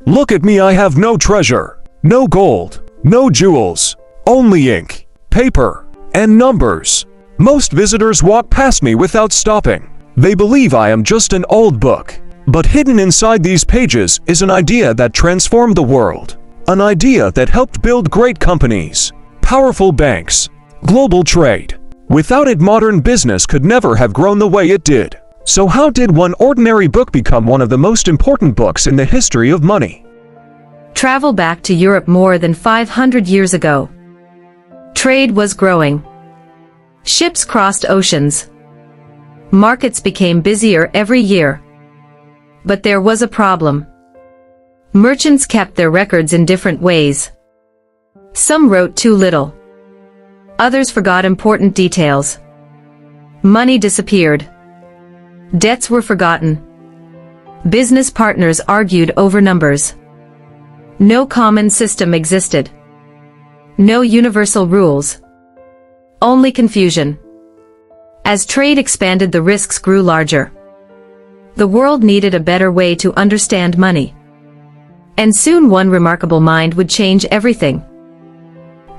Look at me, I have no treasure, no gold, no jewels, only ink, paper, and numbers. Most visitors walk past me without stopping. They believe I am just an old book. But hidden inside these pages is an idea that transformed the world. An idea that helped build great companies, powerful banks, global trade. Without it, modern business could never have grown the way it did. So how did one ordinary book become one of the most important books in the history of money? Travel back to Europe more than 500 years ago. Trade was growing. Ships crossed oceans. Markets became busier every year. But there was a problem. Merchants kept their records in different ways. Some wrote too little. Others forgot important details. Money disappeared. Debts were forgotten. Business partners argued over numbers. No common system existed. No universal rules. Only confusion. As trade expanded, the risks grew larger. The world needed a better way to understand money. And soon one remarkable mind would change everything.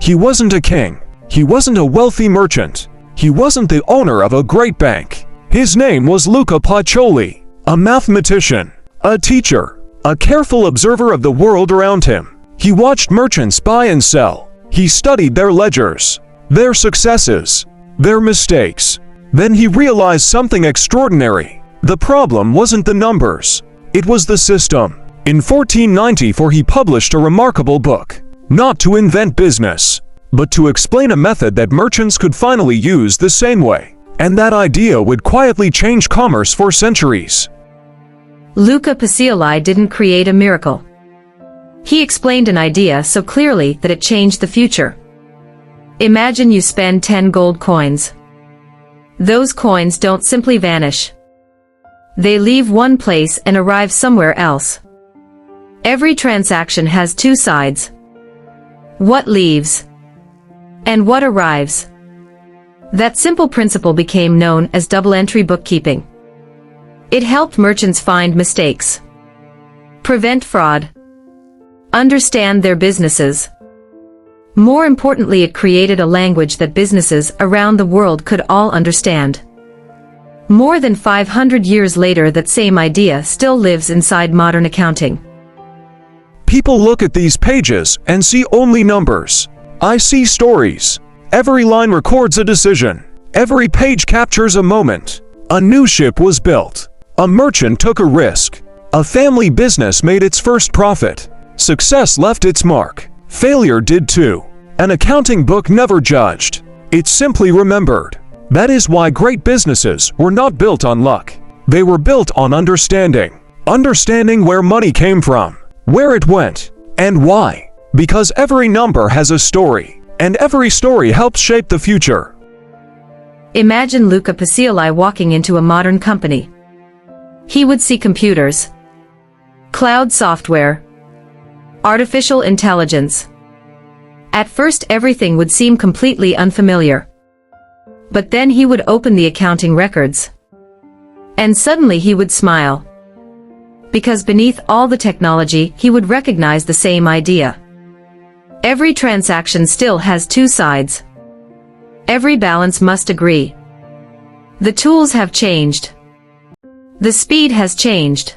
He wasn't a king. He wasn't a wealthy merchant. He wasn't the owner of a great bank. His name was Luca Pacioli, a mathematician, a teacher, a careful observer of the world around him. He watched merchants buy and sell. He studied their ledgers, their successes, their mistakes. Then he realized something extraordinary. The problem wasn't the numbers. It was the system. In 1494 he published a remarkable book, not to invent business, but to explain a method that merchants could finally use the same way. And that idea would quietly change commerce for centuries. Luca Pacioli didn't create a miracle. He explained an idea so clearly that it changed the future. Imagine you spend 10 gold coins. Those coins don't simply vanish. They leave one place and arrive somewhere else. Every transaction has two sides. What leaves? And what arrives? That simple principle became known as double-entry bookkeeping. It helped merchants find mistakes, prevent fraud, understand their businesses. More importantly, it created a language that businesses around the world could all understand. More than 500 years later, that same idea still lives inside modern accounting. People look at these pages and see only numbers. I see stories. Every line records a decision. Every page captures a moment. A new ship was built. A merchant took a risk. A family business made its first profit. Success left its mark. Failure did too. An accounting book never judged. It simply remembered. That is why great businesses were not built on luck. They were built on understanding. Understanding where money came from, where it went, and why. Because every number has a story. And every story helps shape the future. Imagine Luca Pacioli walking into a modern company. He would see computers, cloud software, artificial intelligence. At first everything would seem completely unfamiliar. But then he would open the accounting records. And suddenly he would smile. Because beneath all the technology, he would recognize the same idea. Every transaction still has two sides. Every balance must agree. The tools have changed. The speed has changed.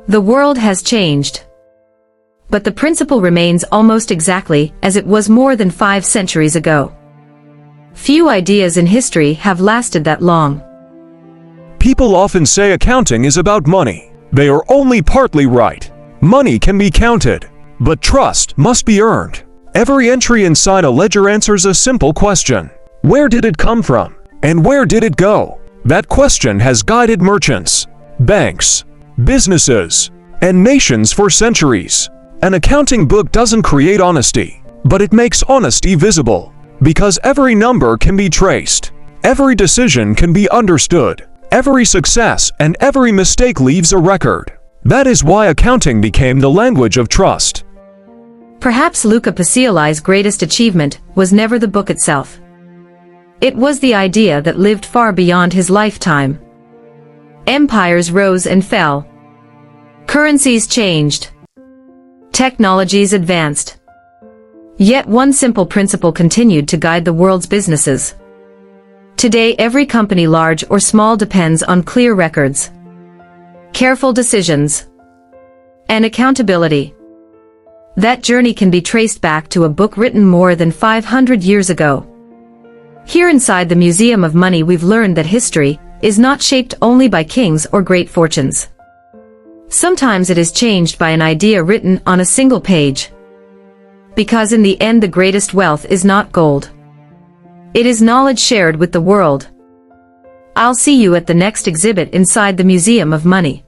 The world has changed. But the principle remains almost exactly as it was more than 5 centuries ago. Few ideas in history have lasted that long. People often say accounting is about money. They are only partly right. Money can be counted. But trust must be earned. Every entry inside a ledger answers a simple question. Where did it come from? And where did it go? That question has guided merchants, banks, businesses, and nations for centuries. An accounting book doesn't create honesty, but it makes honesty visible. Because every number can be traced. Every decision can be understood. Every success and every mistake leaves a record. That is why accounting became the language of trust. Perhaps Luca Pacioli's greatest achievement was never the book itself. It was the idea that lived far beyond his lifetime. Empires rose and fell. Currencies changed. Technologies advanced. Yet one simple principle continued to guide the world's businesses. Today every company, large or small, depends on clear records, careful decisions, and accountability. That journey can be traced back to a book written more than 500 years ago. Here inside the Museum of Money we've learned that history is not shaped only by kings or great fortunes. Sometimes it is changed by an idea written on a single page. Because in the end the greatest wealth is not gold. It is knowledge shared with the world. I'll see you at the next exhibit inside the Museum of Money.